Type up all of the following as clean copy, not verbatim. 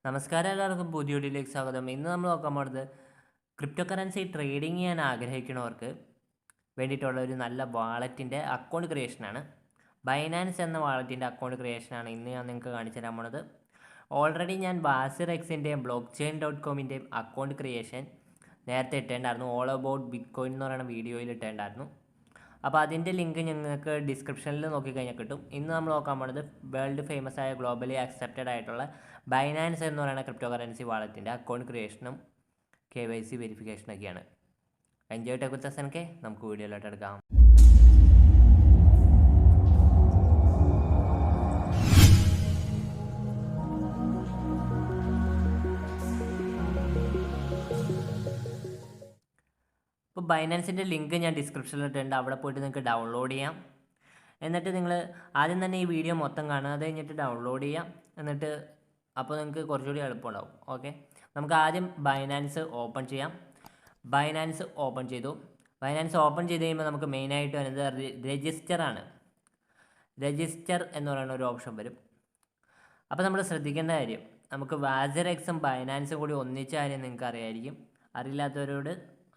നമസ്കാരം, എല്ലാവർക്കും പുതിയ വീഡിയോയിലേക്ക് സ്വാഗതം. ഇന്ന് നമ്മൾ നോക്കാൻ പോകുന്നത് ക്രിപ്റ്റോ കറൻസി ട്രേഡിംഗ് ചെയ്യാൻ ആഗ്രഹിക്കുന്നവർക്ക് വേണ്ടിയിട്ടുള്ള ഒരു നല്ല വാളറ്റിൻ്റെ അക്കൗണ്ട് ക്രിയേഷനാണ്. ബൈനാൻസ് എന്ന വാളറ്റിൻ്റെ അക്കൗണ്ട് ക്രിയേഷനാണ് ഇന്ന് ഞാൻ നിങ്ങൾക്ക് കാണിച്ചു തരാൻ പോണത്. ഓൾറെഡി ഞാൻ WazirXൻ്റെയും blockchain.comൻ്റെയും അക്കൗണ്ട് ക്രിയേഷൻ നേരത്തെ ഇട്ടേണ്ടായിരുന്നു. ഓൾ അബൌട്ട് ബിറ്റ് കോയിൻ എന്ന് പറയുന്ന വീഡിയോയിൽ ഇട്ടേണ്ടായിരുന്നു. അപ്പോൾ അതിൻ്റെ ലിങ്ക് നിങ്ങൾക്ക് ഡിസ്ക്രിപ്ഷനിൽ നോക്കിക്കഴിഞ്ഞാൽ കിട്ടും. ഇന്ന് നമ്മൾ നോക്കാൻ പോകുന്നത് വേൾഡ് ഫേമസ് ആയ ഗ്ലോബലി അക്സെപ്റ്റഡ് ആയിട്ടുള്ള ബൈനാൻസ് എന്ന് പറയുന്ന ക്രിപ്റ്റോ കറൻസി വാളറ്റിൻ്റെ അക്കൗണ്ട് ക്രിയേഷനും KYC വെരിഫിക്കേഷനൊക്കെയാണ്. Enjoy tech with us NK. നമുക്ക് വീഡിയോയിലോട്ട് എടുക്കാം. ഇപ്പോൾ ബൈനാൻസിൻ്റെ ലിങ്ക് ഞാൻ ഡിസ്ക്രിപ്ഷനിൽ ഇട്ടിട്ടുണ്ട്. അവിടെ പോയിട്ട് നിങ്ങൾക്ക് ഡൗൺലോഡ് ചെയ്യാം. എന്നിട്ട് നിങ്ങൾ ആദ്യം തന്നെ ഈ വീഡിയോ മൊത്തം കാണുക, അത് കഴിഞ്ഞിട്ട് ഡൗൺലോഡ് ചെയ്യാം. എന്നിട്ട് അപ്പോൾ നിങ്ങൾക്ക് കുറച്ചുകൂടി എളുപ്പമുണ്ടാവും. ഓക്കെ, നമുക്ക് ആദ്യം ബൈനാൻസ് ഓപ്പൺ ചെയ്യാം. ബൈനാൻസ് ഓപ്പൺ ചെയ്തു. ബൈനാൻസ് ഓപ്പൺ ചെയ്ത് കഴിയുമ്പോൾ നമുക്ക് മെയിനായിട്ട് വരുന്നത് രജിസ്റ്ററാണ്. രജിസ്റ്റർ എന്ന് പറയുന്ന ഒരു ഓപ്ഷൻ വരും. അപ്പോൾ നമ്മൾ ശ്രദ്ധിക്കേണ്ട കാര്യം, നമുക്ക് WazirXും ബൈനാൻസും കൂടി ഒന്നിച്ച കാര്യം നിങ്ങൾക്ക് അറിയായിരിക്കും. അറിയില്ലാത്തവരോട്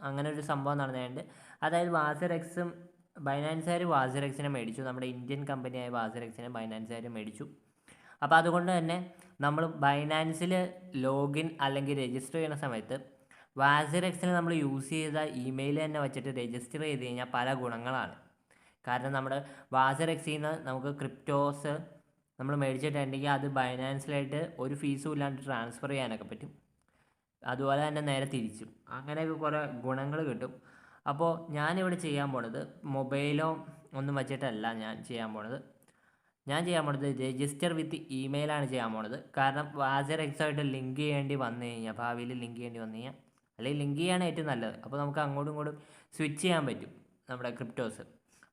അങ്ങനെ ഒരു സംഭവം നടന്നിട്ടുണ്ട്. അതായത് WazirXും ബൈനാൻസുകാർ WazirXനെ മേടിച്ചു. നമ്മുടെ ഇന്ത്യൻ കമ്പനിയായ WazirXനെ ബൈനാൻസുകാർ മേടിച്ചു. അപ്പോൾ അതുകൊണ്ട് തന്നെ നമ്മൾ ബൈനാൻസിൽ ലോഗിൻ അല്ലെങ്കിൽ രജിസ്റ്റർ ചെയ്യുന്ന സമയത്ത് WazirXന് നമ്മൾ യൂസ് ചെയ്ത ഇമെയിൽ തന്നെ വെച്ചിട്ട് രജിസ്റ്റർ ചെയ്ത് കഴിഞ്ഞാൽ പല ഗുണങ്ങളാണ്. കാരണം നമ്മുടെ WazirXൽ നിന്ന് നമുക്ക് ക്രിപ്റ്റോസ് നമ്മൾ മേടിച്ചിട്ടുണ്ടെങ്കിൽ അത് ബൈനാൻസിലായിട്ട് ഒരു ഫീസും ഇല്ലാണ്ട് ട്രാൻസ്ഫർ ചെയ്യാനൊക്കെ പറ്റും. അതുപോലെ തന്നെ നേരെ തിരിച്ചും അങ്ങനെയൊക്കെ കുറേ ഗുണങ്ങൾ കിട്ടും. അപ്പോൾ ഞാനിവിടെ ചെയ്യാൻ പോണത് മൊബൈലോ ഒന്നും വെച്ചിട്ടല്ല ഞാൻ ചെയ്യാൻ പോണത് രജിസ്റ്റർ വിത്ത് ഇമെയിലാണ് ചെയ്യാൻ പോണത്. കാരണം WazirXായിട്ട് ലിങ്ക് ചെയ്യേണ്ടി വന്നു കഴിഞ്ഞാൽ, ഭാവിയിൽ ലിങ്ക് ചെയ്യേണ്ടി വന്നു കഴിഞ്ഞാൽ, അല്ലെങ്കിൽ ലിങ്ക് ചെയ്യാണ് ഏറ്റവും നല്ലത്. അപ്പോൾ നമുക്ക് അങ്ങോട്ടും ഇങ്ങോട്ടും സ്വിച്ച് ചെയ്യാൻ പറ്റും നമ്മുടെ ക്രിപ്റ്റോസ്.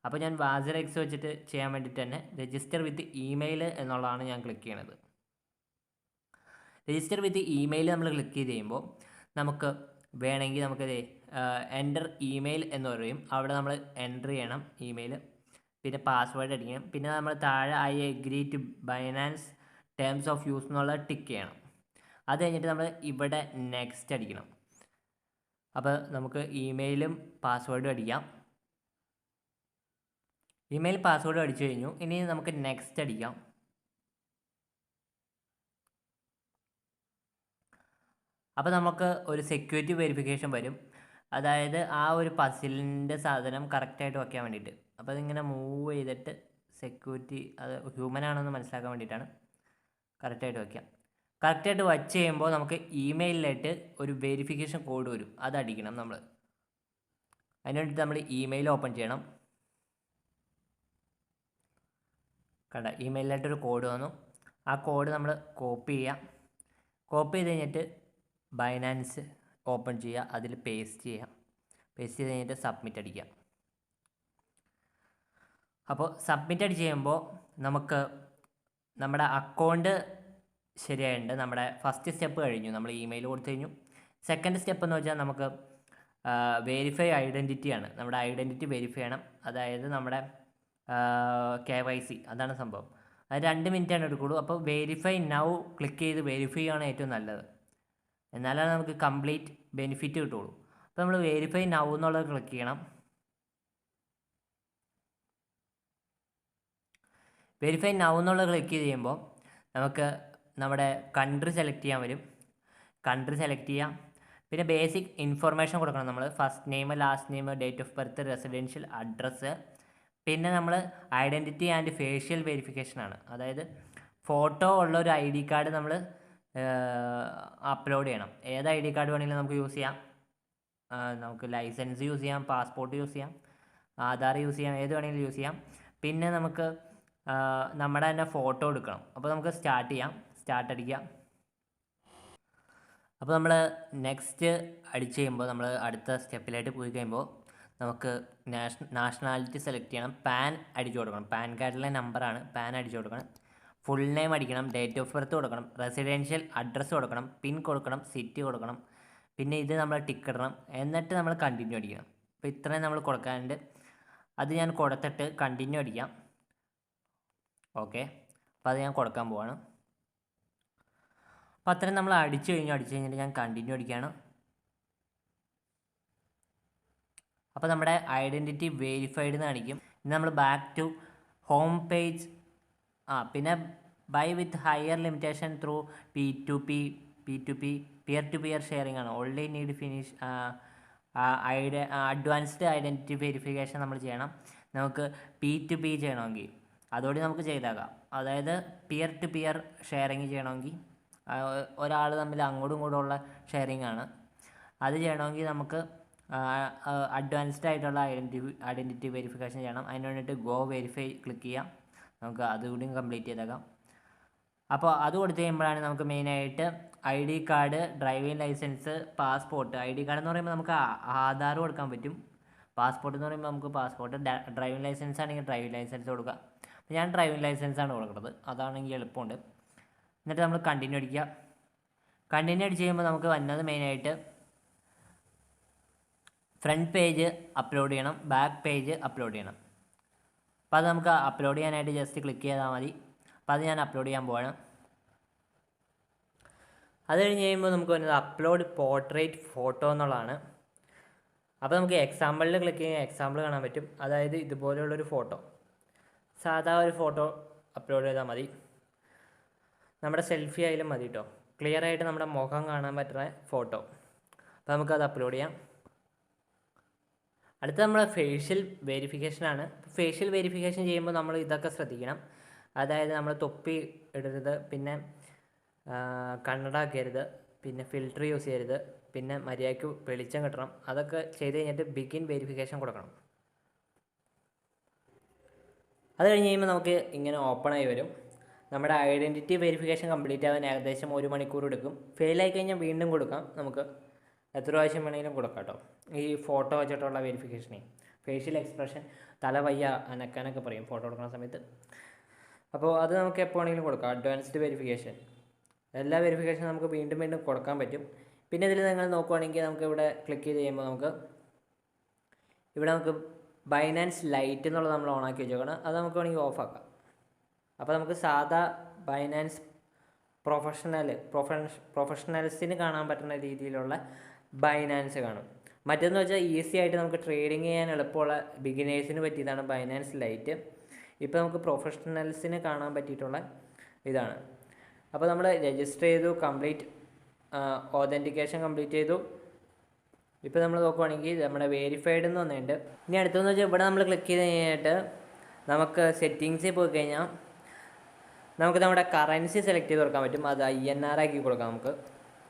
അപ്പോൾ ഞാൻ WazirX വെച്ചിട്ട് ചെയ്യാൻ വേണ്ടിയിട്ട് തന്നെ രജിസ്റ്റർ വിത്ത് ഇമെയിൽ എന്നുള്ളതാണ് ഞാൻ ക്ലിക്ക് ചെയ്യണത്. രജിസ്റ്റർ വിത്ത് ഇമെയിൽ നമ്മൾ ക്ലിക്ക് ചെയ്ത് കഴിയുമ്പോൾ നമുക്ക് വേണമെങ്കിൽ നമുക്കത് എൻ്റർ ഇമെയിൽ എന്ന് പറയും. അവിടെ നമ്മൾ എൻ്റർ ചെയ്യണം ഇമെയിൽ, പിന്നെ പാസ്വേഡ് അടിക്കണം. പിന്നെ നമ്മൾ താഴെ I agree to Binance terms of use എന്നുള്ള ടിക്ക് ചെയ്യണം. അത് കഴിഞ്ഞിട്ട് നമ്മൾ ഇവിടെ നെക്സ്റ്റ് അടിക്കണം. അപ്പോൾ നമുക്ക് ഇമെയിലും പാസ്വേഡും അടിക്കാം. ഇമെയിൽ പാസ്വേഡ് അടിച്ചു കഴിഞ്ഞു. ഇനി നമുക്ക് നെക്സ്റ്റ് അടിക്കാം. അപ്പോൾ നമുക്ക് ഒരു സെക്യൂരിറ്റി വെരിഫിക്കേഷൻ വരും. അതായത് ആ ഒരു പസിലിൻ്റെ സാധനം കറക്റ്റായിട്ട് വയ്ക്കാൻ വേണ്ടിയിട്ട്. അപ്പോൾ അതിങ്ങനെ മൂവ് ചെയ്തിട്ട് സെക്യൂരിറ്റി അത് ഹ്യൂമൻ ആണെന്ന് മനസ്സിലാക്കാൻ വേണ്ടിയിട്ടാണ്. കറക്റ്റായിട്ട് വയ്ക്കാം. കറക്റ്റായിട്ട് വച്ച് കഴിയുമ്പോൾ നമുക്ക് ഇമെയിലിലായിട്ട് ഒരു വെരിഫിക്കേഷൻ കോഡ് വരും. അത് അടിക്കണം നമ്മൾ. അതിന് വേണ്ടിയിട്ട് നമ്മൾ ഇമെയിൽ ഓപ്പൺ ചെയ്യണം. കണ്ട, ഇമെയിലായിട്ടൊരു കോഡ് വന്നു. ആ കോഡ് നമ്മൾ കോപ്പി ചെയ്യാം. കോപ്പി ചെയ്ത് കഴിഞ്ഞിട്ട് ബൈനാൻസ് ഓപ്പൺ ചെയ്യുക, അതിൽ പേസ്റ്റ് ചെയ്യാം. പേസ്റ്റ് ചെയ്ത് കഴിഞ്ഞിട്ട് സബ്മിറ്റ് അടിക്കാം. അപ്പോൾ സബ്മിറ്റ് അടിച്ച് ചെയ്യുമ്പോൾ നമുക്ക് നമ്മുടെ അക്കൗണ്ട് ശരിയായിട്ടുണ്ട്. നമ്മുടെ ഫസ്റ്റ് സ്റ്റെപ്പ് കഴിഞ്ഞു, നമ്മൾ ഇമെയിൽ കൊടുത്തു കഴിഞ്ഞു. സെക്കൻഡ് സ്റ്റെപ്പ് എന്ന് വെച്ചാൽ നമുക്ക് വെരിഫൈ ഐഡൻറ്റിറ്റിയാണ്. നമ്മുടെ ഐഡൻറ്റിറ്റി വെരിഫൈ ചെയ്യണം. അതായത് നമ്മുടെ KYC, അതാണ് സംഭവം. അത് 2 മിനിറ്റാണ് എടുക്കുള്ളൂ. അപ്പോൾ വെരിഫൈ നൗ ക്ലിക്ക് ചെയ്ത് വെരിഫൈ ചെയ്യുകയാണ് ഏറ്റവും നല്ലത്. എന്നാലാണ് നമുക്ക് കംപ്ലീറ്റ് ബെനിഫിറ്റ് കിട്ടുള്ളൂ. അപ്പോൾ നമ്മൾ വെരിഫൈ നൗ എന്നുള്ളത് ക്ലിക്ക് ചെയ്യണം. വെരിഫൈ നൗ എന്നുള്ളത് ക്ലിക്ക് ചെയ്യുമ്പോൾ നമുക്ക് നമ്മുടെ കൺട്രി സെലക്ട് ചെയ്യാൻ വരും. കൺട്രി സെലക്ട് ചെയ്യാം. പിന്നെ ബേസിക് ഇൻഫർമേഷൻ കൊടുക്കണം. നമ്മൾ first name, last name, date of birth, residential address. പിന്നെ നമ്മൾ ഐഡൻറ്റിറ്റി ആൻഡ് ഫേഷ്യൽ വെരിഫിക്കേഷനാണ്. അതായത് ഫോട്ടോ ഉള്ള ഒരു ID കാർഡ് നമ്മൾ അപ്ലോഡ് ചെയ്യണം. ഏത് ID കാർഡ് വേണമെങ്കിലും നമുക്ക് യൂസ് ചെയ്യാം. നമുക്ക് ലൈസൻസ് യൂസ് ചെയ്യാം, പാസ്പോർട്ട് യൂസ് ചെയ്യാം, ആധാർ യൂസ് ചെയ്യാം, ഏത് വേണമെങ്കിലും യൂസ് ചെയ്യാം. പിന്നെ നമുക്ക് നമ്മുടെ തന്നെ ഫോട്ടോ എടുക്കണം. അപ്പോൾ നമുക്ക് സ്റ്റാർട്ട് ചെയ്യാം. സ്റ്റാർട്ട് അടിക്കാം. അപ്പോൾ നമ്മൾ നെക്സ്റ്റ് അടിച്ച് കഴിയുമ്പോൾ നമ്മൾ അടുത്ത സ്റ്റെപ്പിലായിട്ട് പോയി കഴിയുമ്പോൾ നമുക്ക് നാഷണാലിറ്റി സെലക്ട് ചെയ്യണം. പാൻ അടിച്ചു കൊടുക്കണം. പാൻ കാർഡിലെ നമ്പറാണ്. പാൻ അടിച്ചു കൊടുക്കണം. ഫുൾ നെയിം അടിക്കണം. ഡേറ്റ് ഓഫ് ബർത്ത് കൊടുക്കണം. റെസിഡൻഷ്യൽ അഡ്രസ്സ് കൊടുക്കണം. പിൻ കൊടുക്കണം. സിറ്റി കൊടുക്കണം. പിന്നെ ഇത് നമ്മൾ ടിക്ക് ഇടണം. എന്നിട്ട് നമ്മൾ കണ്ടിന്യൂ അടിക്കണം. അപ്പോൾ ഇത്രയും നമ്മൾ കൊടുക്കാനുണ്ട്. അത് ഞാൻ കൊടുത്തിട്ട് കണ്ടിന്യൂ അടിക്കാം. ഓക്കെ, അപ്പോൾ അത് ഞാൻ കൊടുക്കാൻ പോവാണ്. അപ്പോൾ അത്രയും നമ്മൾ അടിച്ചു കഴിഞ്ഞിട്ട് ഞാൻ കണ്ടിന്യൂ അടിക്കുകയാണ്. അപ്പോൾ നമ്മുടെ ഐഡൻറ്റിറ്റി വെരിഫൈഡ് എന്ന് കാണിക്കും. ഇനി നമ്മൾ ബാക്ക് ടു ഹോം പേജ്. പിന്നെ buy with higher limitation through P2P peer to peer sharing ആണ്. Only need finish advanced identity verification നമ്മൾ ചെയ്യണം. നമുക്ക് P2P ചെയ്യണമെങ്കിൽ അതോടെ നമുക്ക് ചെയ്തേക്കാം. അതായത് പിയർ ടു പിയർ ഷെയറിങ് ചെയ്യണമെങ്കിൽ ഒരാൾ തമ്മിൽ അങ്ങോട്ടും ഇങ്ങോട്ടുമുള്ള ഷെയറിംഗ് ആണ്. അത് ചെയ്യണമെങ്കിൽ നമുക്ക് അഡ്വാൻസ്ഡ് ആയിട്ടുള്ള ഐഡൻറ്റിറ്റി വെരിഫിക്കേഷൻ ചെയ്യണം. അതിന് വേണ്ടിയിട്ട് ഗോ വെരിഫൈ ക്ലിക്ക് ചെയ്യാം. നമുക്ക് അതുകൂടിയും കംപ്ലീറ്റ് ചെയ്തേക്കാം. അപ്പോൾ അത് കൊടുത്തു കഴിയുമ്പോഴാണ് നമുക്ക് മെയിനായിട്ട് ID card, driving licence, passport. ID card എന്ന് പറയുമ്പോൾ നമുക്ക് ആധാർ കൊടുക്കാൻ പറ്റും. പാസ്പോർട്ട് എന്ന് പറയുമ്പോൾ നമുക്ക് പാസ്പോർട്ട്, ഡ്രൈവിംഗ് ലൈസൻസ് ആണെങ്കിൽ ഡ്രൈവിംഗ് ലൈസൻസ് കൊടുക്കുക. അപ്പോൾ ഞാൻ ഡ്രൈവിംഗ് ലൈസൻസാണ് കൊടുക്കുന്നത്, അതാണെങ്കിൽ എളുപ്പമുണ്ട്. എന്നിട്ട് നമ്മൾ കണ്ടിന്യൂ അടിക്കുക. കണ്ടിന്യൂ അടിച്ച് കഴിയുമ്പോൾ നമുക്ക് വന്നത് മെയിനായിട്ട് ഫ്രണ്ട് പേജ് അപ്ലോഡ് ചെയ്യണം, ബാക്ക് പേജ് അപ്ലോഡ് ചെയ്യണം. അപ്പോൾ അത് നമുക്ക് അപ്ലോഡ് ചെയ്യാനായിട്ട് ജസ്റ്റ് ക്ലിക്ക് ചെയ്താൽ മതി. അപ്പോൾ അത് ഞാൻ അപ്ലോഡ് ചെയ്യാൻ പോവാണ്. അത് കഴിഞ്ഞ് കഴിയുമ്പോൾ നമുക്ക് വരുന്നത് അപ്ലോഡ് പോർട്രേറ്റ് ഫോട്ടോ എന്നുള്ളതാണ്. അപ്പോൾ നമുക്ക് എക്സാമ്പിളിൽ ക്ലിക്ക് ചെയ്യുക, എക്സാമ്പിൾ കാണാൻ പറ്റും. അതായത് ഇതുപോലെയുള്ളൊരു ഫോട്ടോ, സാധാ ഒരു ഫോട്ടോ അപ്ലോഡ് ചെയ്താൽ മതി. നമ്മുടെ സെൽഫി ആയാലും മതി കേട്ടോ, ക്ലിയർ ആയിട്ട് നമ്മുടെ മുഖം കാണാൻ പറ്റുന്ന ഫോട്ടോ. അപ്പോൾ നമുക്കത് അപ്ലോഡ് ചെയ്യാം. അടുത്ത നമ്മൾ ഫേഷ്യൽ വെരിഫിക്കേഷനാണ്. ഫേഷ്യൽ വെരിഫിക്കേഷൻ ചെയ്യുമ്പോൾ നമ്മൾ ഇതൊക്കെ ശ്രദ്ധിക്കണം. അതായത് നമ്മൾ തൊപ്പി ഇടരുത്, പിന്നെ കണ്ണട ആക്കരുത്, പിന്നെ ഫിൽറ്റർ യൂസ് ചെയ്യരുത്, പിന്നെ മര്യാദയ്ക്ക് വെളിച്ചം കിട്ടണം. അതൊക്കെ ചെയ്ത് കഴിഞ്ഞിട്ട് ബിഗിൻ വെരിഫിക്കേഷൻ കൊടുക്കണം. അത് കഴിഞ്ഞ് കഴിയുമ്പോൾ നമുക്ക് ഇങ്ങനെ ഓപ്പൺ ആയി വരും. നമ്മുടെ ഐഡൻറ്റിറ്റി വെരിഫിക്കേഷൻ കംപ്ലീറ്റ് ആവാൻ ഏകദേശം 1 മണിക്കൂർ എടുക്കും. ഫെയിലായി കഴിഞ്ഞാൽ വീണ്ടും കൊടുക്കാം. നമുക്ക് എത്ര പ്രാവശ്യം വേണമെങ്കിലും കൊടുക്കാം കേട്ടോ. ഈ ഫോട്ടോ വെച്ചിട്ടുള്ള വെരിഫിക്കേഷനെ ഫേഷ്യൽ എക്സ്പ്രഷൻ, തല വയ്യ അനക്കാനൊക്കെ പറയും ഫോട്ടോ എടുക്കുന്ന സമയത്ത്. അപ്പോൾ അത് നമുക്ക് എപ്പോൾ വേണമെങ്കിലും കൊടുക്കാം. അഡ്വാൻസ്ഡ് വെരിഫിക്കേഷൻ, എല്ലാ വെരിഫിക്കേഷനും നമുക്ക് വീണ്ടും വീണ്ടും കൊടുക്കാൻ പറ്റും. പിന്നെ ഇതിൽ നിങ്ങൾ നോക്കുവാണെങ്കിൽ നമുക്ക് ഇവിടെ ക്ലിക്ക് ചെയ്ത് കഴിയുമ്പോൾ നമുക്ക് ബൈനാൻസ് ലൈറ്റ് എന്നുള്ളത് നമ്മൾ ഓണാക്കി വെച്ചേക്കണം. അത് നമുക്ക് വേണമെങ്കിൽ ഓഫാക്കാം. അപ്പോൾ നമുക്ക് സാധാ ബൈനാൻസ് പ്രൊഫഷണൽസിന് കാണാൻ പറ്റുന്ന രീതിയിലുള്ള ബൈനാൻസ് കാണും. മറ്റൊന്ന് വെച്ചാൽ ഈസി ആയിട്ട് നമുക്ക് ട്രേഡിങ് ചെയ്യാൻ എളുപ്പമുള്ള ബിഗിനേഴ്സിന് പറ്റിയതാണ് ബൈനാൻസ് ലൈറ്റ്. ഇപ്പോൾ നമുക്ക് പ്രൊഫഷണൽസിന് കാണാൻ പറ്റിയിട്ടുള്ള ഇതാണ്. അപ്പോൾ നമ്മൾ രജിസ്റ്റർ ചെയ്തു, കംപ്ലീറ്റ് ഓതൻറ്റിക്കേഷൻ കംപ്ലീറ്റ് ചെയ്തു. ഇപ്പോൾ നമ്മൾ നോക്കുവാണെങ്കിൽ നമ്മുടെ വെരിഫൈഡ് എന്ന് വന്നിട്ടുണ്ട്. ഇനി അടുത്തെന്ന് വെച്ചാൽ ഇവിടെ നമ്മൾ ക്ലിക്ക് ചെയ്ത് കഴിഞ്ഞിട്ട് നമുക്ക് സെറ്റിങ്സിൽ പോയി കഴിഞ്ഞാൽ നമുക്ക് നമ്മുടെ കറൻസി സെലക്ട് ചെയ്ത് കൊടുക്കാൻ പറ്റും. അത് INR ആക്കി കൊടുക്കാം നമുക്ക്.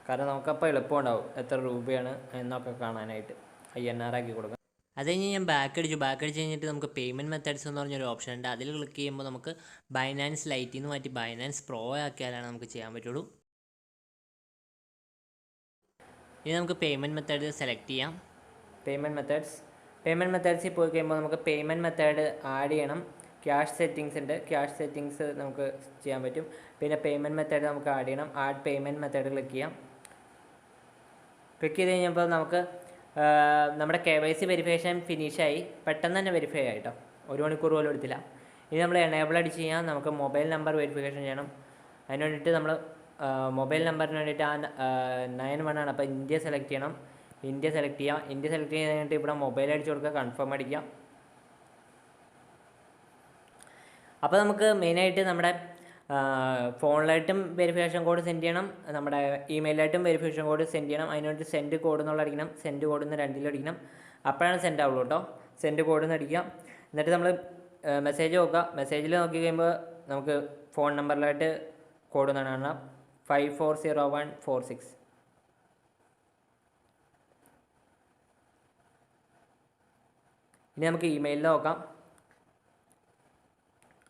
കാരണം നമുക്കപ്പോൾ എളുപ്പമുണ്ടാവും എത്ര രൂപയാണ് എന്നൊക്കെ കാണാനായിട്ട്. INR ആക്കി കൊടുക്കാം. അത് കഴിഞ്ഞ് ഞാൻ ബാക്ക് അടിച്ച് കഴിഞ്ഞിട്ട് നമുക്ക് പേയ്മെൻറ്റ് മെത്തേഡ്സ് എന്ന് പറഞ്ഞൊരു ഓപ്ഷൻ ഉണ്ട്. അതിൽ ക്ലിക്ക് ചെയ്യുമ്പോൾ നമുക്ക് ബൈനാൻസ് ലൈറ്റിൽ നിന്ന് മാറ്റി ബൈനാൻസ് പ്രോ ആക്കിയാലാണ് നമുക്ക് ചെയ്യാൻ പറ്റുള്ളൂ. ഇനി നമുക്ക് പേയ്മെൻറ്റ് മെത്തേഡ് സെലക്ട് ചെയ്യാം. പേയ്മെൻറ്റ് മെത്തേഡ്സിൽ പോയി കഴിയുമ്പോൾ നമുക്ക് പേയ്മെൻറ്റ് മെത്തേഡ് ആഡ് ചെയ്യണം. ക്യാഷ് സെറ്റിങ്സ് ഉണ്ട്, ക്യാഷ് സെറ്റിങ്സ് നമുക്ക് ചെയ്യാൻ പറ്റും. പിന്നെ പേയ്മെൻറ്റ് മെത്തേഡ് നമുക്ക് ആഡ് ചെയ്യണം. ആഡ് പേയ്മെൻറ്റ് മെത്തേഡ് ക്ലിക്ക് ചെയ്യാം. ക്ലിക്ക് ചെയ്ത് കഴിഞ്ഞപ്പോൾ നമുക്ക് നമ്മുടെ KYC വെരിഫിക്കേഷൻ ഫിനിഷായി. പെട്ടെന്ന് തന്നെ വെരിഫൈ ആയിട്ടോ, 1 മണിക്കൂർ പോലും എടുത്തില്ല. ഇനി നമ്മൾ എനേബിൾ അടിച്ച് ചെയ്യാം. നമുക്ക് മൊബൈൽ നമ്പർ വെരിഫിക്കേഷൻ ചെയ്യണം. അതിന് വേണ്ടിയിട്ട് നമ്മൾ മൊബൈൽ നമ്പറിന് വേണ്ടിയിട്ട് 91 ആണ്. അപ്പോൾ ഇന്ത്യ സെലക്ട് ചെയ്യണം. ഇന്ത്യ സെലക്ട് ചെയ്ത് കഴിഞ്ഞിട്ട് ഇവിടെ മൊബൈൽ അടിച്ച് കൊടുക്കുക, കൺഫേം അടിക്കുക. അപ്പോൾ നമുക്ക് മെയിനായിട്ട് നമ്മുടെ ഫോണിലായിട്ടും വെരിഫിക്കേഷൻ കോഡ് സെൻഡ് ചെയ്യണം, നമ്മുടെ ഇമെയിലായിട്ടും വെരിഫിക്കേഷൻ കോഡ് സെൻഡ് ചെയ്യണം. അതിനുവേണ്ടി സെൻഡ് കോഡ് എന്നുള്ള അടിക്കണം. സെൻഡ് കോഡ് എന്ന് 2 അടിക്കണം. അപ്പോഴാണ് സെൻഡ് ആവുള്ളൂ കേട്ടോ. സെൻഡ് കോഡ് എന്ന് അടിക്കുക. എന്നിട്ട് നമ്മൾ മെസ്സേജ് നോക്കുക. മെസ്സേജിൽ നോക്കി കഴിയുമ്പോൾ നമുക്ക് ഫോൺ നമ്പറിലായിട്ട് കോഡ് എന്നാണ് കാണാം, 540146. ഇനി നമുക്ക് ഇമെയിലിൽ നോക്കാം.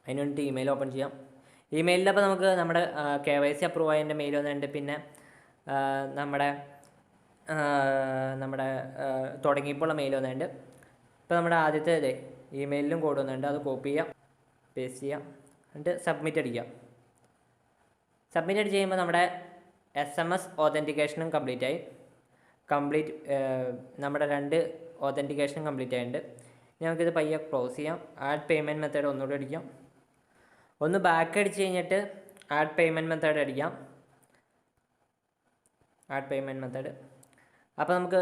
അതിന് വേണ്ടിയിട്ട് ഇമെയിൽ ഓപ്പൺ ചെയ്യാം. ഇമെയിലിൽ അപ്പോൾ നമുക്ക് നമ്മുടെ KYC അപ്രൂവ് ആയതിൻ്റെ മെയിൽ വന്നിട്ടുണ്ട്. പിന്നെ നമ്മുടെ തുടങ്ങിയപ്പോഴുള്ള മെയിൽ വന്നിട്ടുണ്ട്. ഇപ്പോൾ നമ്മുടെ ആദ്യത്തെ ഇമെയിലിലും കോഡ് വന്നിട്ടുണ്ട്. അത് കോപ്പി ചെയ്യാം, പേസ്റ്റ് ചെയ്യാം, എന്നിട്ട് സബ്മിറ്റ് അടിക്കാം. സബ്മിറ്റ് അടിച്ച് കഴിയുമ്പോൾ നമ്മുടെ SMS ഓതൻറ്റിക്കേഷനും കംപ്ലീറ്റ് ആയി. നമ്മുടെ 2 ഓതൻറ്റിക്കേഷനും കംപ്ലീറ്റ് ആയിട്ടുണ്ട്. നമുക്കിത് പയ്യെ ക്ലോസ് ചെയ്യാം. ആഡ് പേയ്മെൻറ്റ് മെത്തേഡ് ഒന്നുകൂടി അടിക്കാം. ഒന്ന് ബാക്ക് അടിച്ച് കഴിഞ്ഞിട്ട് ആഡ് പേയ്മെൻറ്റ് മെത്തേഡ് അടിക്കാം. Add payment method. അപ്പോൾ നമുക്ക്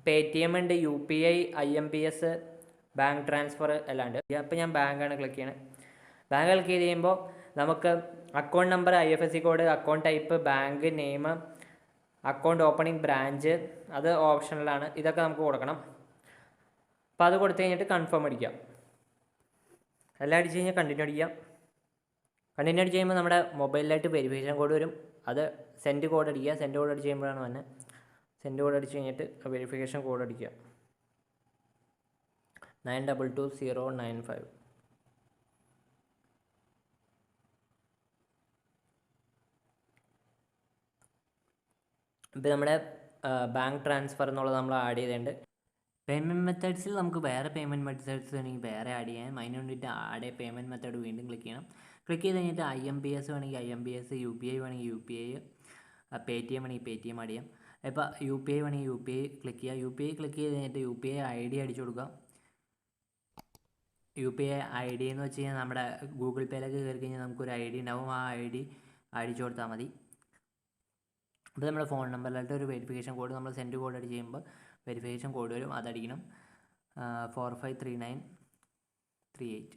പേടിഎം ഉണ്ട്, UPI, IMPS, ബാങ്ക് ട്രാൻസ്ഫർ എല്ലാം ഉണ്ട്. അപ്പോൾ ഞാൻ ബാങ്കാണ് ക്ലിക്ക് ചെയ്യണത്. ബാങ്ക് ക്ലിക്ക് ചെയ്ത് കഴിയുമ്പോൾ നമുക്ക് account number, IFSC code, account type, bank name, account opening branch, അത് ഓപ്ഷനിലാണ്. ഇതൊക്കെ നമുക്ക് കൊടുക്കണം. അപ്പോൾ അത് കൊടുത്തു കഴിഞ്ഞിട്ട് കൺഫേം അടിക്കാം. എല്ലാം അടിച്ച് കഴിഞ്ഞാൽ കണ്ടിന്യൂ അടിക്കാം. കണ്ടിന്യൂ അടിച്ച് കഴിയുമ്പോൾ നമ്മുടെ മൊബൈലിലായിട്ട് വെരിഫിക്കേഷൻ കോഡ് വരും. അത് സെൻഡ് കോഡ് അടിക്കുക. സെൻഡ് കോഡ് അടിച്ച് കഴിയുമ്പോഴാണ് വന്നത്. സെൻഡ് കോഡ് അടിച്ച് കഴിഞ്ഞിട്ട് വെരിഫിക്കേഷൻ കോഡ് അടിക്കുക 922095. ഇപ്പോൾ നമ്മുടെ ബാങ്ക് ട്രാൻസ്ഫർ എന്നുള്ളത് നമ്മൾ ആഡ് ചെയ്തിട്ടുണ്ട്. പേയ്മെൻറ്റ് മെത്തേഡ്സിൽ നമുക്ക് വേറെ പേയ്മെൻറ്റ് മെത്തേഡ്സ് വേണമെങ്കിൽ വേറെ ആഡ് ചെയ്യാം. അതിന് വേണ്ടിയിട്ട് ആഡ് പേയ്മെൻറ്റ് മെത്തേഡ് വീണ്ടും ക്ലിക്ക് ചെയ്യണം. ക്ലിക്ക് ചെയ്ത് കഴിഞ്ഞിട്ട് IMPS വേണമെങ്കിൽ IMPS, UPI വേണമെങ്കിൽ UPI, പേടിഎം വേണമെങ്കിൽ പേടിഎം ആഡ് ചെയ്യാം. ഇപ്പോൾ UPI വേണമെങ്കിൽ UPI ക്ലിക്ക് ചെയ്യുക. UPI ക്ലിക്ക് ചെയ്ത് കഴിഞ്ഞിട്ട് UPI ID അടിച്ചു കൊടുക്കുക. UPI ID എന്ന് വെച്ച് കഴിഞ്ഞാൽ നമ്മുടെ ഗൂഗിൾ പേയിലേക്ക് കയറി കഴിഞ്ഞാൽ നമുക്കൊരു ID ഉണ്ടാവും. ആ ID അടിച്ചു കൊടുത്താൽ മതി. അപ്പോൾ നമ്മുടെ ഫോൺ നമ്പറിലായിട്ട് ഒരു വെരിഫിക്കേഷൻ കോഡ് നമ്മൾ സെൻഡ് കോഡ് അടിച്ച് ചെയ്യുമ്പോൾ വെരിഫിക്കേഷൻ കോഡ് വരും. അതടിക്കണം 453938.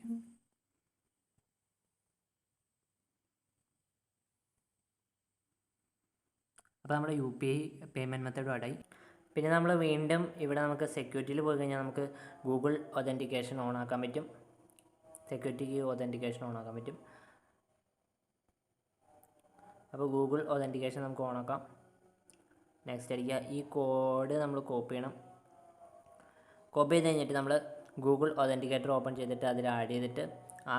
അപ്പോൾ നമ്മുടെ UPI പേയ്മെൻറ്റ് മെത്തേഡ് ആയി. പിന്നെ നമ്മൾ വീണ്ടും ഇവിടെ നമുക്ക് സെക്യൂരിറ്റിയിൽ പോയി കഴിഞ്ഞാൽ നമുക്ക് ഗൂഗിൾ ഒതൻറ്റിക്കേഷൻ ഓൺ ആക്കാൻ പറ്റും. സെക്യൂരിറ്റിക്ക് ഒതൻറ്റിക്കേഷൻ ഓൺ ആക്കാൻ പറ്റും. അപ്പോൾ ഗൂഗിൾ ഒതൻറ്റിക്കേഷൻ നമുക്ക് ഓൺ ആക്കാം. നെക്സ്റ്റ് അടിക്കുക. ഈ കോഡ് നമ്മൾ കോപ്പി ചെയ്യണം. കോപ്പി ചെയ്ത് കഴിഞ്ഞിട്ട് നമ്മൾ ഗൂഗിൾ ഒതൻറ്റിക്കേറ്റർ ഓപ്പൺ ചെയ്തിട്ട് അതിൽ ആഡ് ചെയ്തിട്ട്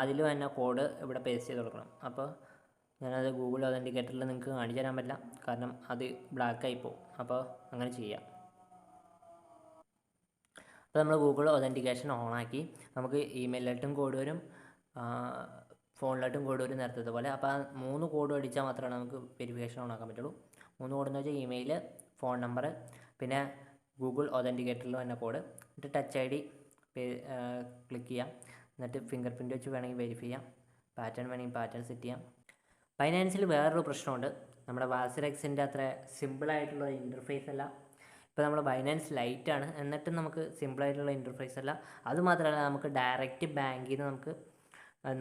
അതിൽ തന്നെ കോഡ് ഇവിടെ പേസ്റ്റ് ചെയ്ത് കൊടുക്കണം. അപ്പോൾ ഞാനത് ഗൂഗിൾ ഒതൻറ്റിക്കേറ്ററിൽ നിങ്ങൾക്ക് കാണിച്ചു തരാൻ പറ്റില്ല, കാരണം അത് ബ്ലാക്കായി പോകും. അപ്പോൾ അങ്ങനെ ചെയ്യാം. അപ്പോൾ നമ്മൾ ഗൂഗിൾ ഒതൻറ്റിക്കേഷൻ ഓണാക്കി. നമുക്ക് ഇമെയിലായിട്ടും കോഡ് വരും, ഫോണിലായിട്ടും കോഡ് വരും നേരത്തെ പോലെ. അപ്പോൾ ആ 3 കോഡ് അടിച്ചാൽ മാത്രമാണ് നമുക്ക് വെരിഫിക്കേഷൻ ഓണാക്കാൻ പറ്റുള്ളൂ. 3 കോഡ് എന്ന് വെച്ചാൽ ഇമെയിൽ, ഫോൺ നമ്പർ, പിന്നെ ഗൂഗിൾ ഒതൻറ്റിക്കേറ്ററിൽ തന്നെ കോഡ്. എന്നിട്ട് ടച്ച് ID ക്ലിക്ക് ചെയ്യാം. എന്നിട്ട് ഫിംഗർ പ്രിൻറ്റ് വെച്ച് വേണമെങ്കിൽ വെരിഫൈ ചെയ്യാം. പാറ്റേൺ വേണമെങ്കിൽ പാറ്റേൺ സെറ്റ് ചെയ്യാം. ബൈനാൻസിൽ വേറൊരു പ്രശ്നമുണ്ട്. നമ്മുടെ WazirXൻ്റെ അത്ര സിമ്പിളായിട്ടുള്ള ഇൻ്റർഫേസ് അല്ല. ഇപ്പോൾ നമ്മൾ ബൈനാൻസ് ലൈറ്റാണ്, എന്നിട്ടും നമുക്ക് സിമ്പിളായിട്ടുള്ള ഇൻ്റർഫേസ് അല്ല. അതുമാത്രമല്ല, നമുക്ക് ഡയറക്റ്റ് ബാങ്കിൽ നിന്ന് നമുക്ക്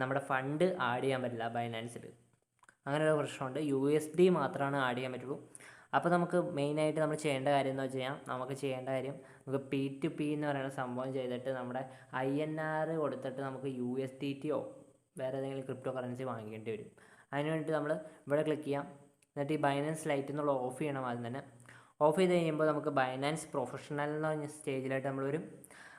നമ്മുടെ ഫണ്ട് ആഡ് ചെയ്യാൻ പറ്റില്ല ബൈനാൻസിൽ. അങ്ങനെ ഒരു പ്രശ്നമുണ്ട്. USD മാത്രമാണ് ആഡ് ചെയ്യാൻ പറ്റുള്ളൂ. അപ്പോൾ നമുക്ക് മെയിനായിട്ട് നമ്മൾ ചെയ്യേണ്ട കാര്യം എന്ന് വെച്ച് കഴിഞ്ഞാൽ നമുക്ക് P2P എന്ന് പറയുന്ന സംഭവം ചെയ്തിട്ട് നമ്മുടെ INR കൊടുത്തിട്ട് നമുക്ക് USDTയോ വേറെ ഏതെങ്കിലും ക്രിപ്റ്റോ കറൻസി വാങ്ങിക്കേണ്ടി വരും. അതിന് വേണ്ടിയിട്ട് നമ്മൾ ഇവിടെ ക്ലിക്ക് ചെയ്യാം. എന്നിട്ട് ഈ ബൈനാൻസ് ലൈറ്റ് എന്നുള്ള ഓഫ് ചെയ്യണം. ആദ്യം തന്നെ ഓഫ് ചെയ്ത് കഴിയുമ്പോൾ നമുക്ക് ബൈനാൻസ് പ്രൊഫഷണൽ എന്ന് പറഞ്ഞ സ്റ്റേജിലായിട്ട് നമ്മൾ വരും.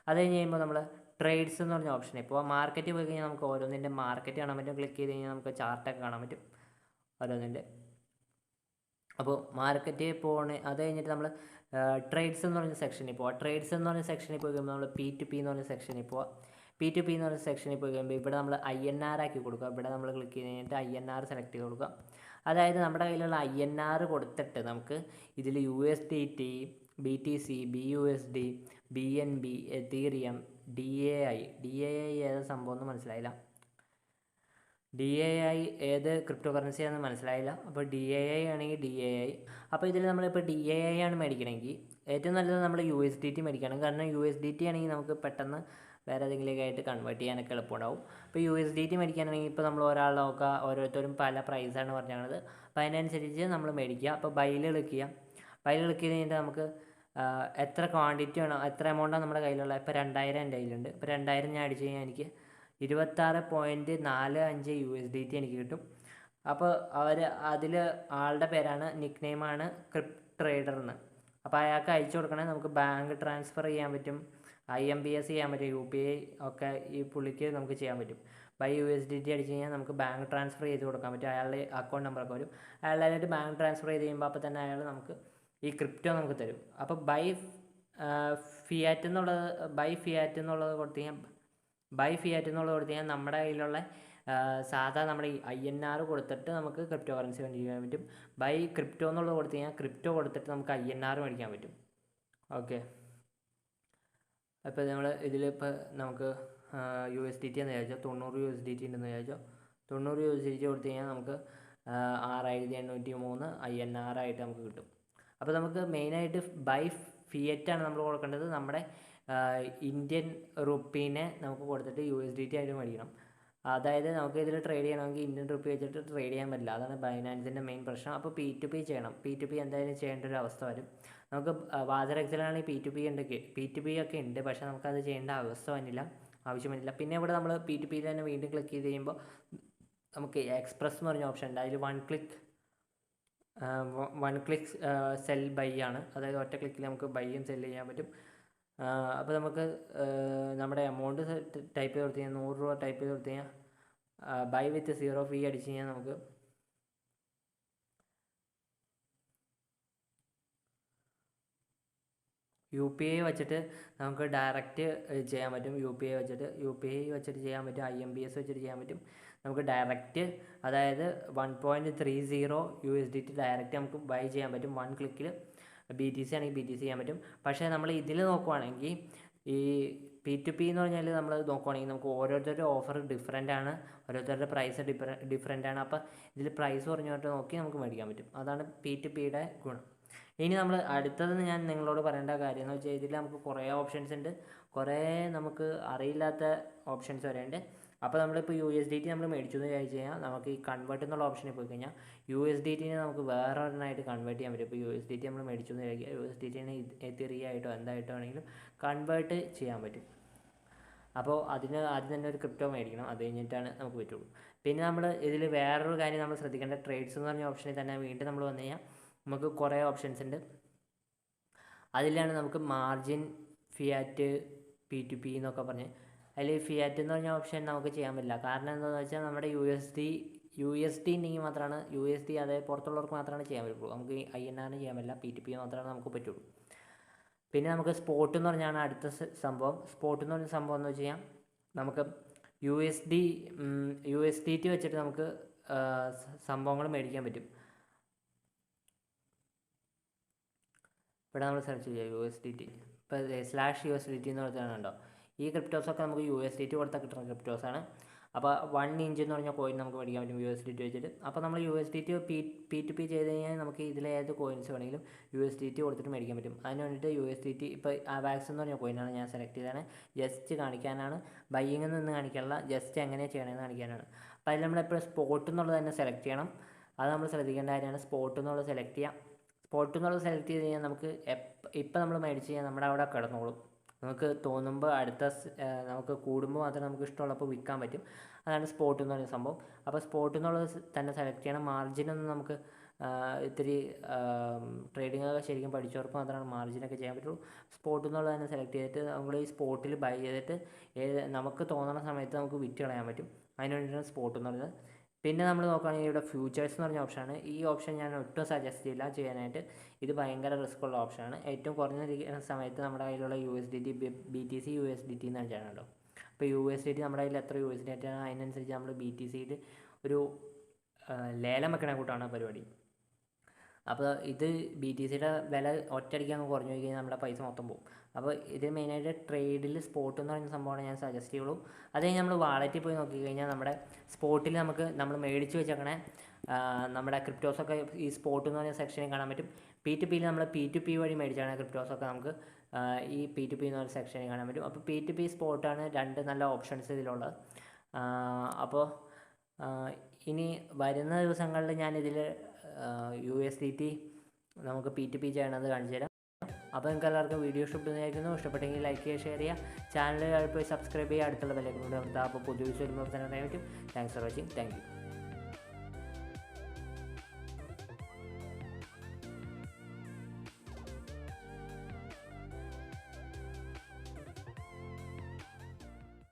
അത് കഴിഞ്ഞ് കഴിയുമ്പോൾ നമ്മൾ ട്രേഡ്സ് എന്ന് പറഞ്ഞ ഓപ്ഷൻ, ഇപ്പോൾ മാർക്കറ്റ് പോയി കഴിഞ്ഞാൽ നമുക്ക് ഓരോന്നിൻ്റെ മാർക്കറ്റ് കാണാൻ പറ്റും. ക്ലിക്ക് ചെയ്ത് കഴിഞ്ഞാൽ നമുക്ക് ചാർട്ടൊക്കെ കാണാൻ പറ്റും ഓരോന്നിൻ്റെ. അപ്പോൾ മാർക്കറ്റ് അത് കഴിഞ്ഞിട്ട് നമ്മൾ ട്രേഡ്സ് എന്ന് പറഞ്ഞ സെക്ഷനിൽ പോവാം. ട്രേഡ്സ് എന്ന് പറഞ്ഞ സെക്ഷനിൽ പോയി കഴിയുമ്പോൾ നമ്മൾ P2P എന്ന് പറഞ്ഞ സെക്ഷനിൽ പോവാം. P2P എന്ന് പറഞ്ഞ സെക്ഷനിൽ പോയി കഴിയുമ്പോൾ ഇവിടെ നമ്മൾ INR ആക്കി കൊടുക്കുക. ഇവിടെ നമ്മൾ ക്ലിക്ക് ചെയ്ത് കഴിഞ്ഞിട്ട് INR സെലക്ട് ചെയ്ത് കൊടുക്കുക. അതായത് നമ്മുടെ കയ്യിലുള്ള INR കൊടുത്തിട്ട് നമുക്ക് ഇതിൽ USDT, BTC, BUSD, BNB, ethereum, DAI ഏത് സംഭവം എന്ന് മനസ്സിലായില്ല. DAI ഏത് ക്രിപ്റ്റോ കറൻസിയാണെന്ന് മനസ്സിലായില്ല. അപ്പോൾ DAI ആണെങ്കിൽ DAI. അപ്പോൾ ഇതിൽ നമ്മളിപ്പോൾ DAI ആണ് മേടിക്കണമെങ്കിൽ ഏറ്റവും നല്ലത് നമ്മൾ USDT മേടിക്കണം. കാരണം USDT ആണെങ്കിൽ നമുക്ക് പെട്ടെന്ന് വേറെ ഏതെങ്കിലുമൊക്കെ കൺവേർട്ട് ചെയ്യാനൊക്കെ എളുപ്പമുണ്ടാവും. ഇപ്പോൾ USDT മേടിക്കാനാണെങ്കിൽ ഇപ്പോൾ നമ്മൾ നോക്കുക, ഓരോരുത്തരും പല പ്രൈസാണ് പറഞ്ഞത്. അപ്പോൾ അതിനനുസരിച്ച് നമ്മൾ മേടിക്കുക. അപ്പോൾ ബൈയിൽ ക്ലിക്ക് ചെയ്യാം. ബൈയിൽ ക്ലിക്ക് ചെയ്ത് കഴിഞ്ഞിട്ട് നമുക്ക് എത്ര ക്വാണ്ടിറ്റി വേണം, എത്ര എമൗണ്ടാണ് നമ്മുടെ കയ്യിലുള്ള. ഇപ്പോൾ 2000 എൻ്റെ കയ്യിലുണ്ട്. ഇപ്പോൾ 2000 ഞാൻ അടിച്ച് കഴിഞ്ഞാൽ എനിക്ക് 26.45 USDT എനിക്ക് കിട്ടും. അപ്പോൾ അതിൽ ആളുടെ പേരാണ്, നിക്ക് നെയിമാണ് ട്രേഡർ എന്ന്. അപ്പോൾ അയാൾക്ക് അയച്ചു കൊടുക്കണേ. നമുക്ക് ബാങ്ക് ട്രാൻസ്ഫർ ചെയ്യാൻ പറ്റും, IMPS ചെയ്യാൻ പറ്റും, UPI ഒക്കെ ഈ പുള്ളിക്ക് നമുക്ക് ചെയ്യാൻ പറ്റും. ബൈ USDT അടിച്ച് കഴിഞ്ഞാൽ നമുക്ക് ബാങ്ക് ട്രാൻസ്ഫർ ചെയ്ത് കൊടുക്കാൻ പറ്റും. അയാളുടെ അക്കൗണ്ട് നമ്പറൊക്കെ വരും. അയാളായിട്ട് ബാങ്ക് ട്രാൻസ്ഫർ ചെയ്ത് കഴിയുമ്പോൾ അപ്പോൾ തന്നെ അയാൾ നമുക്ക് ഈ ക്രിപ്റ്റോ നമുക്ക് തരും. അപ്പോൾ ബൈ ഫിയാറ്റ് എന്നുള്ളത് കൊടുത്തു കഴിഞ്ഞാൽ നമ്മുടെ കയ്യിലുള്ള സാധാ നമ്മുടെ ഈ INR കൊടുത്തിട്ട് നമുക്ക് ക്രിപ്റ്റോ കറൻസി മേടിക്കാൻ പറ്റും. ബൈ ക്രിപ്റ്റോ എന്നുള്ളത് കൊടുത്തു കഴിഞ്ഞാൽ ക്രിപ്റ്റോ കൊടുത്തിട്ട് നമുക്ക് INR മേടിക്കാൻ പറ്റും. ഓക്കെ, അപ്പോൾ നമ്മൾ ഇതിലിപ്പോൾ നമുക്ക് USDT എന്ന് വിചാരിച്ചോ, 90 USDT ഉണ്ടെന്ന് വിചാരിച്ചോ. 90 USDT കൊടുത്തു കഴിഞ്ഞാൽ നമുക്ക് 6803 INR ആയിട്ട് നമുക്ക് കിട്ടും. അപ്പോൾ നമുക്ക് മെയിനായിട്ട് ബൈ ഫിയറ്റാണ് നമ്മൾ കൊടുക്കേണ്ടത്. നമ്മുടെ ഇന്ത്യൻ റുപ്പീനെ നമുക്ക് കൊടുത്തിട്ട് USDT ആയിട്ട് മേടിക്കണം. അതായത് നമുക്ക് ഇതിൽ ട്രേഡ് ചെയ്യണമെങ്കിൽ ഇന്ത്യൻ റുപ്പി വെച്ചിട്ട് ട്രേഡ് ചെയ്യാൻ പറ്റില്ല. അതാണ് ബൈനാൻസിൻ്റെ മെയിൻ പ്രശ്നം. അപ്പോൾ P2P ചെയ്യണം. P2P എന്തായാലും ചെയ്യേണ്ട ഒരു അവസ്ഥ വരും. നമുക്ക് WazirXലാണെങ്കിൽ P2P ഒക്കെ ഉണ്ട്, പക്ഷേ നമുക്കത് ചെയ്യേണ്ട ആവശ്യം വന്നില്ല. പിന്നെ ഇവിടെ നമ്മൾ P2Pയിൽ തന്നെ വീണ്ടും ക്ലിക്ക് ചെയ്ത് കഴിയുമ്പോൾ നമുക്ക് എക്സ്പ്രസ് എന്ന് പറഞ്ഞ ഓപ്ഷൻ ഉണ്ട്. അതിൽ വൺ ക്ലിക്ക് സെൽ ബൈ ആണ്. അതായത് ഒറ്റ ക്ലിക്കിൽ നമുക്ക് ബൈയും സെല്ല് ചെയ്യാൻ പറ്റും. അപ്പോൾ നമുക്ക് നമ്മുടെ എമൗണ്ട് ടൈപ്പ് ചെയ്ത് കൊടുത്തു കഴിഞ്ഞാൽ 100 രൂപ ടൈപ്പ് ചെയ്ത് കൊടുത്തു കഴിഞ്ഞാൽ ബൈ വിത്ത് 0 ഫീ അടിച്ച് കഴിഞ്ഞാൽ നമുക്ക് UPI വെച്ചിട്ട് നമുക്ക് ഡയറക്റ്റ് ചെയ്യാൻ പറ്റും. UPI വെച്ചിട്ട് ചെയ്യാൻ പറ്റും. IMBS വെച്ചിട്ട് ചെയ്യാൻ പറ്റും. നമുക്ക് ഡയറക്റ്റ്, അതായത് 1.30 USDT ഡയറക്റ്റ് നമുക്ക് ബൈ ചെയ്യാൻ പറ്റും. 1 ക്ലിക്കിൽ BTC ആണെങ്കിൽ BTC ചെയ്യാൻ പറ്റും. പക്ഷേ നമ്മൾ ഇതിൽ നോക്കുവാണെങ്കിൽ ഈ P2P എന്ന് പറഞ്ഞാൽ നമ്മൾ നോക്കുവാണെങ്കിൽ നമുക്ക് ഓരോരുത്തരുടെ ഓഫർ ഡിഫറെൻ്റ് ആണ്, ഓരോരുത്തരുടെ പ്രൈസ് ഡിഫറെൻ്റ് ആണ്. അപ്പോൾ ഇതിൽ പ്രൈസ് പറഞ്ഞിട്ട് നോക്കി നമുക്ക് മേടിക്കാൻ പറ്റും. അതാണ് P2Pയുടെ ഗുണം. ഇനി നമ്മൾ അടുത്തത് ഞാൻ നിങ്ങളോട് പറയേണ്ട കാര്യം എന്ന് വെച്ചാൽ ഇതിൽ നമുക്ക് കുറേ ഓപ്ഷൻസ് ഉണ്ട്, കുറേ നമുക്ക് അറിയില്ലാത്ത ഓപ്ഷൻസ് വരെ ഉണ്ട്. അപ്പോൾ നമ്മളിപ്പോൾ USDT നമ്മൾ മേടിച്ചു എന്ന് വിചാരിച്ചു കഴിഞ്ഞാൽ നമുക്ക് ഈ കൺവേർട്ട് എന്നുള്ള ഓപ്ഷനിൽ പോയി കഴിഞ്ഞാൽ USDTനെ നമുക്ക് വേറെ ഒരെണ്ണമായിട്ട് കൺവേർട്ട് ചെയ്യാൻ പറ്റും. ഇപ്പോൾ USDT നമ്മൾ മേടിച്ചു എന്ന് വിചാരിക്കുക, USDTനെ എത്തിറിയ ആയിട്ടോ എന്തായിട്ടോ ആണെങ്കിലും കൺവേർട്ട് ചെയ്യാൻ പറ്റും. അപ്പോൾ അതിന് ആദ്യം തന്നെ ഒരു ക്രിപ്റ്റോ മേടിക്കണം, അത് കഴിഞ്ഞിട്ടാണ് നമുക്ക് പറ്റുള്ളൂ. പിന്നെ നമ്മൾ ഇതിൽ വേറൊരു കാര്യം നമ്മൾ ശ്രദ്ധിക്കേണ്ട, ട്രേഡ്സ് എന്ന് പറഞ്ഞ ഓപ്ഷനിൽ തന്നെ വീണ്ടും നമ്മൾ വന്നു കഴിഞ്ഞാൽ നമുക്ക് കുറേ ഓപ്ഷൻസ് ഉണ്ട്. അതിലാണ് നമുക്ക് മാർജിൻ, ഫിയാറ്റ്, P2P എന്നൊക്കെ പറഞ്ഞ്. അതിൽ ഫിയാറ്റ് എന്ന് പറഞ്ഞ ഓപ്ഷൻ നമുക്ക് ചെയ്യാൻ പറ്റില്ല. കാരണം എന്താണെന്ന് വെച്ചാൽ നമ്മുടെ USD ഉണ്ടെങ്കിൽ മാത്രമാണ് USD, അതായത് പുറത്തുള്ളവർക്ക് മാത്രമാണ് ചെയ്യാൻ പറ്റുള്ളൂ. നമുക്ക് INR ചെയ്യാൻ പറ്റില്ല, P2P മാത്രമാണ് നമുക്ക് പറ്റുള്ളൂ. പിന്നെ നമുക്ക് സ്പോട്ട് എന്ന് പറഞ്ഞാണ് അടുത്ത സംഭവം. സ്പോട്ട് എന്ന് പറഞ്ഞ സംഭവം എന്ന് വെച്ച് കഴിഞ്ഞാൽ നമുക്ക് USDT വെച്ചിട്ട് നമുക്ക് സംഭവങ്ങൾ മേടിക്കാൻ പറ്റും. ഇവിടെ നമ്മൾ സെർച്ച് ചെയ്യുക USDT, ഇപ്പോൾ /USDT എന്ന് പറഞ്ഞാണല്ലോ. ഈ ക്രിപ്റ്റോസൊക്കെ നമുക്ക് USDT കൊടുത്താൽ കിട്ടുന്ന ക്രിപ്റ്റോസാണ്. അപ്പോൾ 1 ഇഞ്ച് എന്ന് പറഞ്ഞ കോയിൻ നമുക്ക് മേടിക്കാൻ പറ്റും USDT വെച്ചിട്ട്. അപ്പോൾ നമ്മൾ USDT P2P ചെയ്ത് കഴിഞ്ഞാൽ നമുക്ക് ഇതിലെ ഏത് കോയിൻസ് വേണമെങ്കിലും USDT കൊടുത്തിട്ട് മേടിക്കാൻ പറ്റും. അതിന് വേണ്ടിയിട്ട് USDT, ഇപ്പോൾ വാക്സ് എന്ന് പറഞ്ഞ കോയിനാണ് ഞാൻ സെലക്ട് ചെയ്തതാണ്. ജസ്റ്റ് കാണിക്കാനാണ്, ബയ്യിങ്ങിൽ നിന്ന് കാണിക്കാനുള്ള, ജസ്റ്റ് എങ്ങനെ ചെയ്യണമെന്ന് കാണിക്കാനാണ്. അപ്പോൾ അതിൽ നമ്മളെപ്പോഴും സ്പോട്ട് എന്നുള്ളത് തന്നെ സെലക്ട് ചെയ്യണം. അത് നമ്മൾ ശ്രദ്ധിക്കേണ്ട കാര്യമാണ്. സ്പോട്ട് എന്നുള്ളത് സെലക്ട് ചെയ്യാം. സ്പോട്ട് എന്നുള്ളത് സെലക്ട് ചെയ്ത് കഴിഞ്ഞാൽ നമുക്ക് ഇപ്പം നമ്മൾ മേടിച്ച് കഴിഞ്ഞാൽ നമ്മുടെ അവിടെ കിടന്നോളും. നമുക്ക് തോന്നുമ്പോൾ നമുക്ക് കൂടുമ്പോൾ മാത്രമേ നമുക്ക് ഇഷ്ടമുള്ളപ്പോൾ വിൽക്കാൻ പറ്റും. അതാണ് സ്പോട്ട് എന്ന് പറയുന്ന സംഭവം. അപ്പോൾ സ്പോട്ട് എന്നുള്ളത് തന്നെ സെലക്ട് ചെയ്യണം. മാർജിനൊന്നും നമുക്ക് ഇത്തിരി ട്രേഡിംഗ് ഒക്കെ ശരിക്കും പഠിച്ചവർക്ക് മാത്രമാണ് മാർജിനൊക്കെ ചെയ്യാൻ പറ്റുള്ളൂ. സ്പോട്ട് എന്നുള്ളത് തന്നെ സെലക്ട് ചെയ്തിട്ട് നമ്മൾ ഈ സ്പോട്ടിൽ ബൈ ചെയ്തിട്ട് നമുക്ക് തോന്നുന്ന സമയത്ത് നമുക്ക് വിറ്റ് കളയാൻ പറ്റും. അതിന് വേണ്ടിയിട്ടാണ് സ്പോട്ട് എന്ന് പറയുന്നത്. പിന്നെ നമ്മൾ നോക്കുകയാണെങ്കിൽ ഇവിടെ ഫ്യൂച്ചേഴ്സ് എന്ന് പറഞ്ഞ ഓപ്ഷനാണ്. ഈ ഓപ്ഷൻ ഞാൻ ഒട്ടും സജസ്റ്റ് ചെയ്യില്ല ചെയ്യാനായിട്ട്. ഇത് ഭയങ്കര റിസ്ക് ഉള്ള ഓപ്ഷനാണ്. ഏറ്റവും കുറഞ്ഞിരിക്കുന്ന സമയത്ത് നമ്മുടെ കയ്യിലുള്ള USDT, BTC USDT എന്ന് വെച്ചാണല്ലോ. അപ്പോൾ USDT നമ്മുടെ കയ്യിൽ എത്ര USDT ആണ് അതിനനുസരിച്ച് നമ്മൾ BTCയിൽ ഒരു ലേലം വെക്കണ കൂട്ടാണ് പരിപാടി. അപ്പോൾ ഇത് BTCയുടെ വില ഒറ്റയടിക്ക് അങ്ങ് കുറഞ്ഞു പോയി കഴിഞ്ഞാൽ നമ്മുടെ പൈസ മൊത്തം പോകും. അപ്പോൾ ഇത് മെയിനായിട്ട് ട്രേഡിൽ സ്പോട്ട് എന്ന് പറയുന്ന സംഭവമാണ് ഞാൻ സജസ്റ്റ് ചെയ്യുള്ളൂ. അത് കഴിഞ്ഞ് നമ്മൾ വാളറ്റിൽ പോയി നോക്കിക്കഴിഞ്ഞാൽ നമ്മുടെ സ്പോട്ടിൽ നമ്മൾ മേടിച്ച് വെച്ചേക്കണേ നമ്മുടെ ക്രിപ്റ്റോസൊക്കെ ഈ സ്പോട്ട് എന്ന് പറഞ്ഞ സെക്ഷനിൽ കാണാൻ പറ്റും. P2Pയിൽ നമ്മൾ P2P വഴി മേടിച്ചാണ് ക്രിപ്റ്റോസൊക്കെ നമുക്ക് ഈ P2P എന്ന് പറഞ്ഞ സെക്ഷനിൽ കാണാൻ പറ്റും. അപ്പോൾ P2P സ്പോട്ടാണ് രണ്ട് നല്ല ഓപ്ഷൻസ് ഇതിലുള്ളത്. അപ്പോൾ ഇനി വരുന്ന ദിവസങ്ങളിൽ ഞാനിതിൽ USDT നമുക്ക് P2P ചെയ്യണമെന്ന് കാണിച്ചു തരാം. അപ്പോൾ നിങ്ങൾക്ക് എല്ലാവർക്കും വീഡിയോ ഇഷ്ടപ്പെടുന്നതായിരുന്നു. ഇഷ്ടപ്പെട്ടെങ്കിൽ ലൈക്ക് ചെയ്യുക, ഷെയർ ചെയ്യുക, ചാനൽ പോയി സബ്സ്ക്രൈബ് ചെയ്യുക, അടുത്തുള്ള ബെല്ലൈക്കൺ കൂടി അമർത്തുക. അപ്പോൾ പുതിയ വീഡിയോ വരുമ്പോൾ തന്നെ അറിയാൻ പറ്റും. Thanks for watching. Thank you.